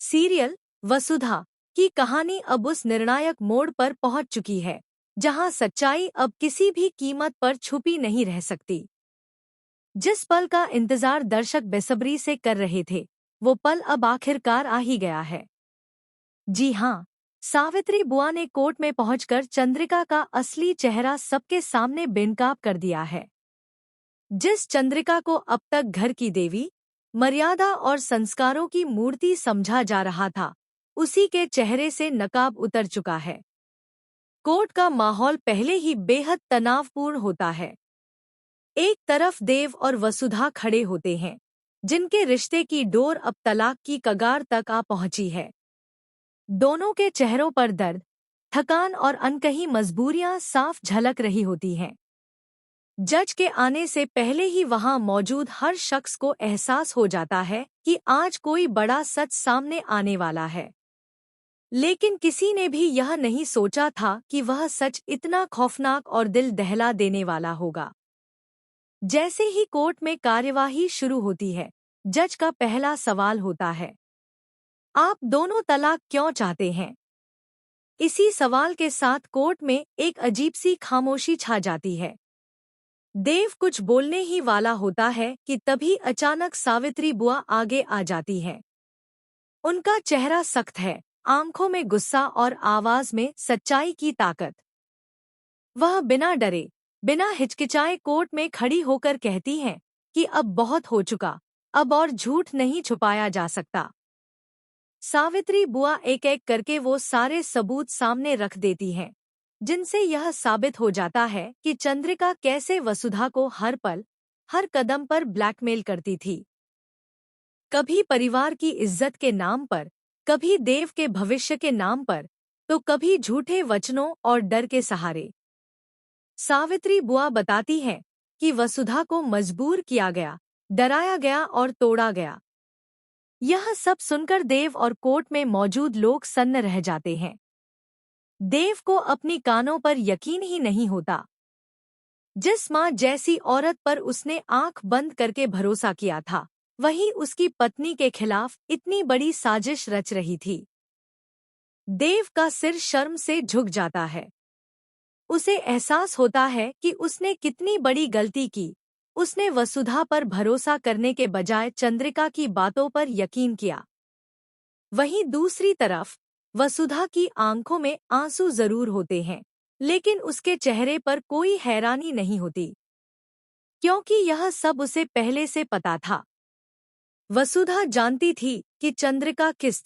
Serial वसुधा की कहानी अब उस निर्णायक मोड़ पर पहुंच चुकी है जहां सच्चाई अब किसी भी कीमत पर छुपी नहीं रह सकती। जिस पल का इंतजार दर्शक बेसब्री से कर रहे थे, वो पल अब आखिरकार आ ही गया है। जी हाँ, सावित्री बुआ ने कोर्ट में पहुंचकर चंद्रिका का असली चेहरा सबके सामने बेनकाब कर दिया है। जिस चंद्रिका को अब तक घर की देवी, मर्यादा और संस्कारों की मूर्ति समझा जा रहा था, उसी के चेहरे से नकाब उतर चुका है। कोर्ट का माहौल पहले ही बेहद तनावपूर्ण होता है। एक तरफ देव और वसुधा खड़े होते हैं, जिनके रिश्ते की डोर अब तलाक की कगार तक आ पहुंची है। दोनों के चेहरों पर दर्द, थकान और अनकही मजबूरियां साफ झलक रही होती हैं। जज के आने से पहले ही वहां मौजूद हर शख्स को एहसास हो जाता है कि आज कोई बड़ा सच सामने आने वाला है। लेकिन किसी ने भी यह नहीं सोचा था कि वह सच इतना खौफनाक और दिल दहला देने वाला होगा। जैसे ही कोर्ट में कार्यवाही शुरू होती है, जज का पहला सवाल होता है, आप दोनों तलाक क्यों चाहते हैं? इसी सवाल के साथ कोर्ट में एक अजीब सी खामोशी छा जाती है। देव कुछ बोलने ही वाला होता है कि तभी अचानक सावित्री बुआ आगे आ जाती है। उनका चेहरा सख्त है, आंखों में गुस्सा और आवाज में सच्चाई की ताकत। वह बिना डरे, बिना हिचकिचाए कोर्ट में खड़ी होकर कहती हैं कि अब बहुत हो चुका, अब और झूठ नहीं छुपाया जा सकता। सावित्री बुआ एक एक करके वो सारे सबूत सामने रख देती हैं, जिनसे यह साबित हो जाता है कि चंद्रिका कैसे वसुधा को हर पल, हर कदम पर ब्लैकमेल करती थी। कभी परिवार की इज्जत के नाम पर, कभी देव के भविष्य के नाम पर, तो कभी झूठे वचनों और डर के सहारे। सावित्री बुआ बताती है कि वसुधा को मजबूर किया गया, डराया गया और तोड़ा गया। यह सब सुनकर देव और कोर्ट में मौजूद लोग सन्न रह जाते हैं। देव को अपनी कानों पर यकीन ही नहीं होता। जिस माँ जैसी औरत पर उसने आंख बंद करके भरोसा किया था, वही उसकी पत्नी के खिलाफ इतनी बड़ी साजिश रच रही थी। देव का सिर शर्म से झुक जाता है। उसे एहसास होता है कि उसने कितनी बड़ी गलती की। उसने वसुधा पर भरोसा करने के बजाय चंद्रिका की बातों पर यकीन किया। वहीं दूसरी तरफ वसुधा की आंखों में आंसू जरूर होते हैं, लेकिन उसके चेहरे पर कोई हैरानी नहीं होती, क्योंकि यह सब उसे पहले से पता था। वसुधा जानती थी कि चंद्रिका किस